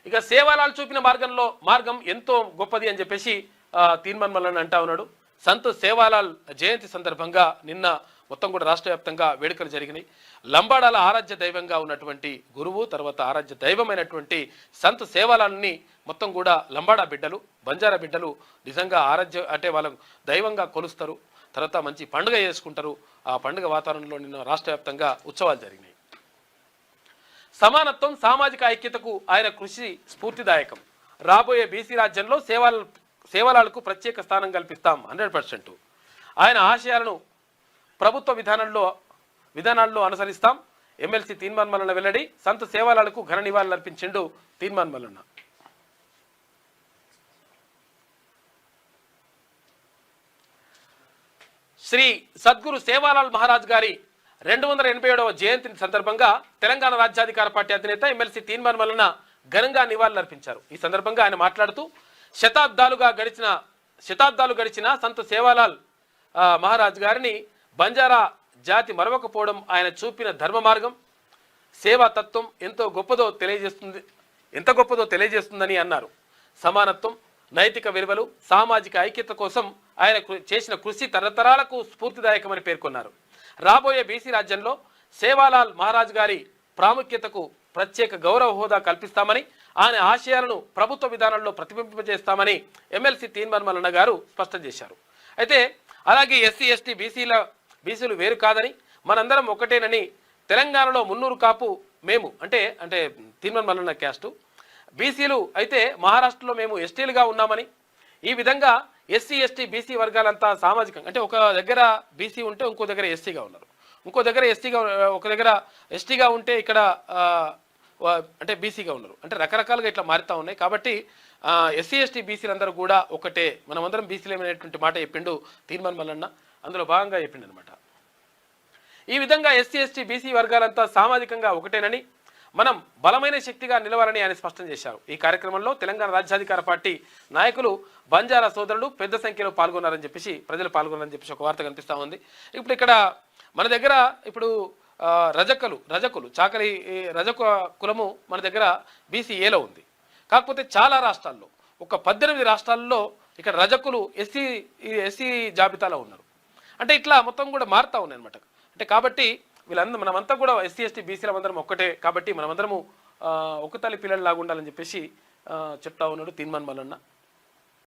ఇక సేవాలాల్ చూపిన మార్గం ఎంతో గొప్పది అని చెప్పేసి తీన్మాన్ మల్లన్న అంటా ఉన్నాడు. సంత్ సేవాలాల్ జయంతి సందర్భంగా నిన్న మొత్తం కూడా రాష్ట్ర వ్యాప్తంగా వేడుకలు జరిగినాయి. లంబాడాల ఆరాధ్య దైవంగా ఉన్నటువంటి గురువు తర్వాత ఆరాధ్య దైవమైనటువంటి సంత్ సేవాలాల్ని మొత్తం కూడా లంబాడా బిడ్డలు బంజారా బిడ్డలు నిజంగా ఆరాధ్య అంటే వాళ్ళకు దైవంగా కొలుస్తారు. తర్వాత మంచి పండుగ చేసుకుంటారు. ఆ పండుగ వాతావరణంలో నిన్న రాష్ట్ర వ్యాప్తంగా ఉత్సవాలు జరిగినాయి. సమానత్వం సామాజిక ఐక్యతకు ఆయన కృషి స్ఫూర్తిదాయకం. రాబోయే బీసీ రాజ్యంలో సేవలాలకు ప్రత్యేక స్థానం కల్పిస్తాం 100%. ఆయన ఆశయాలను ప్రభుత్వ విధానాల్లో అనుసరిస్తాం. ఎమ్మెల్సీ తీన్మాన్ మల్లన్న వెల్లడి. సంత్ సేవాలాలకు ఘన నివాళులు అర్పించిండు తీన్మాన్ మల్లన్న. శ్రీ సద్గురు సేవాలాల్ మహారాజ్ గారి 287వ జయంతి సందర్భంగా తెలంగాణ రాజ్యాధికార పార్టీ అధినేత ఎమ్మెల్సీ తీన్మాన్ మల్లన్న ఘనంగా నివాళులర్పించారు. ఈ సందర్భంగా ఆయన మాట్లాడుతూ శతాబ్దాలు గడిచిన సంత్ సేవాలాల్ మహారాజ్ గారిని బంజారా జాతి మరవకపోవడం ఆయన చూపిన ధర్మ మార్గం సేవా తత్వం ఎంత గొప్పదో తెలియజేస్తుందని అన్నారు. సమానత్వం నైతిక విలువలు సామాజిక ఐక్యత కోసం ఆయన చేసిన కృషి తరతరాలకు స్ఫూర్తిదాయకమని పేర్కొన్నారు. రాబోయే బీసీ రాజ్యంలో సేవాలాల్ మహారాజ్ గారి ప్రాముఖ్యతకు ప్రత్యేక గౌరవ హోదా కల్పిస్తామని ఆయన ఆశయాలను ప్రభుత్వ విధానంలో ప్రతిబింబింపజేస్తామని ఎమ్మెల్సీ తీన్మాన్ మల్లన్న గారు స్పష్టం చేశారు. అయితే అలాగే ఎస్సీ ఎస్టీ బీసీలు వేరు కాదని మనందరం ఒకటేనని తెలంగాణలో మున్నూరు కాపు మేము అంటే తీన్మాన్ మల్లన్న క్యాస్టు బీసీలు అయితే మహారాష్ట్రలో మేము ఎస్టీలుగా ఉన్నామని ఈ విధంగా ఎస్సీ ఎస్టీ బీసీ వర్గాలంతా సామాజికంగా అంటే ఒక దగ్గర బీసీ ఉంటే ఇంకో దగ్గర ఎస్సీగా ఉన్నారు, ఇంకో దగ్గర ఒక దగ్గర ఎస్టీగా ఉంటే ఇక్కడ అంటే బీసీగా ఉన్నారు. అంటే రకరకాలుగా ఇట్లా మారుతూ ఉన్నాయి. కాబట్టి ఎస్సీ ఎస్టీ బీసీలందరూ కూడా ఒకటే, మనమందరం బీసీలేమైనటువంటి మాట చెప్పిండు తీన్మాన్ మల్లన్న. అందులో భాగంగా చెప్పిండు అనమాట. ఈ విధంగా ఎస్సీ ఎస్టీ బీసీ వర్గాలంతా సామాజికంగా ఒకటేనని మనం బలమైన శక్తిగా నిలవాలని ఆయన స్పష్టం చేశారు. ఈ కార్యక్రమంలో తెలంగాణ రాజ్యాధికార పార్టీ నాయకులు బంజారా సోదరులు పెద్ద సంఖ్యలో పాల్గొన్నారని చెప్పేసి ఒక వార్త కనిపిస్తూ ఉంది. ఇప్పుడు ఇక్కడ మన దగ్గర ఇప్పుడు రజకులు చాకలి రజక కులము మన దగ్గర బీసీఏలో ఉంది. కాకపోతే చాలా రాష్ట్రాల్లో ఒక 18 రాష్ట్రాల్లో ఇక్కడ రజకులు ఎస్సీ జాబితాలో ఉన్నారు. అంటే ఇట్లా మొత్తం కూడా మారుతూ ఉన్నాయి అనమాట. అంటే కాబట్టి మనమంతా కూడా ఎస్సీ ఎస్టీ బీసీల అందరం ఒక్కటే కాబట్టి మనమందరము ఒక తల్లి పిల్లల్లాగా ఉండాలని చెప్పేసి చెప్తా ఉన్నాడు తీన్మాన్ మల్లన్న.